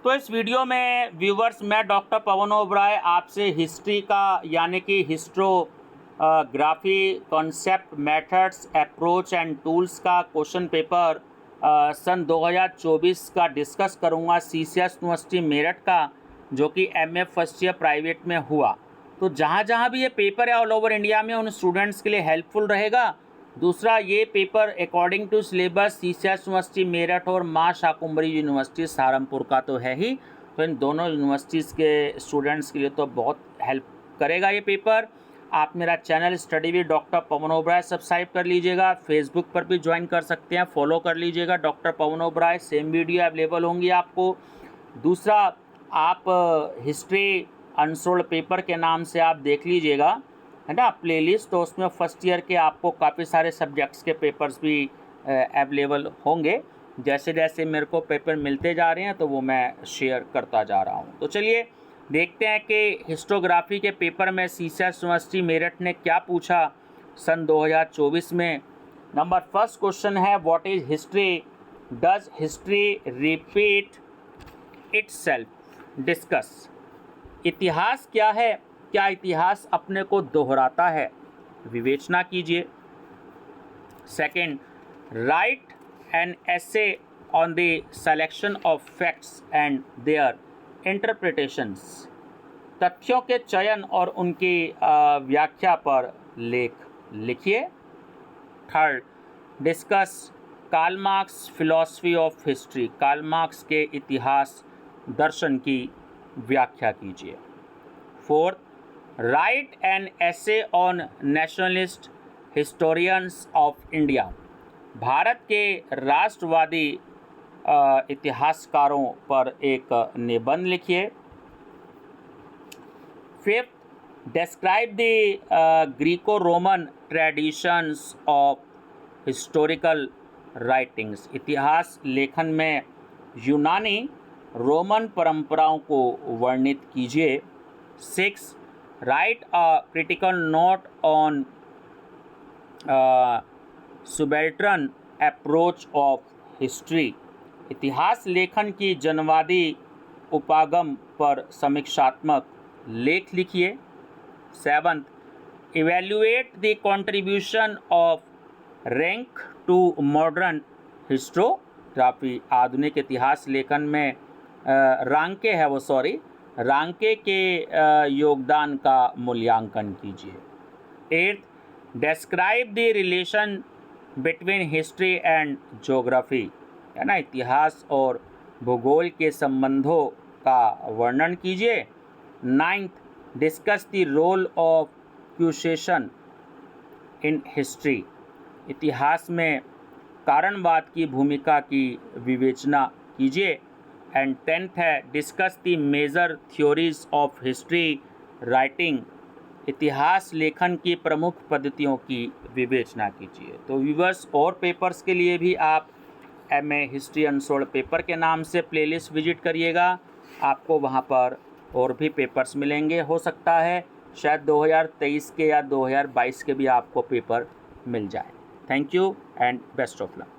तो इस वीडियो में व्यूवर्स मैं डॉक्टर पवन ओबराय आपसे हिस्ट्री का यानी कि हिस्ट्रोग्राफी concept methods approach and tools का क्वेश्चन पेपर सन 2024 का डिस्कस करूंगा सीसीएस यूनिवर्सिटी मेरठ का, जो कि एमए फर्स्ट ईयर प्राइवेट में हुआ। तो जहाँ जहाँ भी ये पेपर है ऑल ओवर इंडिया में उन स्टूडेंट्स के लिए हेल्पफुल रहेगा। दूसरा, ये paper according to syllabus CCS university Meerut और माँ शाकुंभरी यूनिवर्सिटी सहारनपुर का तो है ही, तो इन दोनों यूनिवर्सिटीज़ के स्टूडेंट्स के लिए तो बहुत हेल्प करेगा ये पेपर। आप मेरा channel study with doctor Pawan Oberoi subscribe कर लीजिएगा, फेसबुक पर भी ज्वाइन कर सकते हैं, फॉलो कर लीजिएगा डॉक्टर पवन ओबराय, सेम वीडियो अवेलेबल होंगी आपको। दूसरा, आप हिस्ट्री अनसोल्ड पेपर के नाम से आप देख लीजिएगा, है ना, प्लेलिस्ट, तो उसमें फर्स्ट ईयर के आपको काफ़ी सारे सब्जेक्ट्स के पेपर्स भी अवेलेबल होंगे। जैसे जैसे मेरे को पेपर मिलते जा रहे हैं तो वो मैं शेयर करता जा रहा हूँ। तो चलिए देखते हैं कि हिस्टोग्राफी के पेपर में सीसीएस यूनिवर्सिटी मेरठ ने क्या पूछा सन 2024 में। नंबर फर्स्ट क्वेश्चन है, what is history, does history repeat itself, discuss. इतिहास क्या है, क्या इतिहास अपने को दोहराता है, विवेचना कीजिए। Second, write an essay on the selection of facts and their interpretations, तथ्यों के चयन और उनकी व्याख्या पर लेख लिखिए। Third, discuss Karl Marx philosophy of history, Karl Marx के इतिहास दर्शन की व्याख्या कीजिए। Fourth, write an essay on nationalist historians of India, Bharat के राष्ट्रवादी इतिहासकारों पर एक निबंध लिखिए। Fifth, describe the Greco Roman traditions of historical writings, इतिहास लेखन में यूनानी रोमन परंपराओं को वर्णित कीजिए। Six, write a critical note on subaltern approach of history, इतिहास लेखन की जनवादी उपागम पर समीक्षात्मक लेख लिखिए। Seventh, evaluate the contribution of Ranke to modern historiography, आधुनिक इतिहास लेखन में रांके है वो सॉरी रांके के योगदान का मूल्यांकन कीजिए। Eighth, describe the relation between history and geography, है ना, इतिहास और भूगोल के संबंधों का वर्णन कीजिए। Ninth, discuss the role of causation in history, इतिहास में कारणवाद की भूमिका की विवेचना कीजिए। एंड टेंथ है, discuss the major theories of history writing, इतिहास लेखन की प्रमुख पद्धतियों की विवेचना कीजिए। तो व्यूवर्स, और पेपर्स के लिए भी आप एमए हिस्ट्री अनसोल्ड पेपर के नाम से प्लेलिस्ट विजिट करिएगा, आपको वहां पर और भी पेपर्स मिलेंगे। हो सकता है शायद 2023 के या 2022 के भी आपको पेपर मिल जाए। Thank you and best of luck.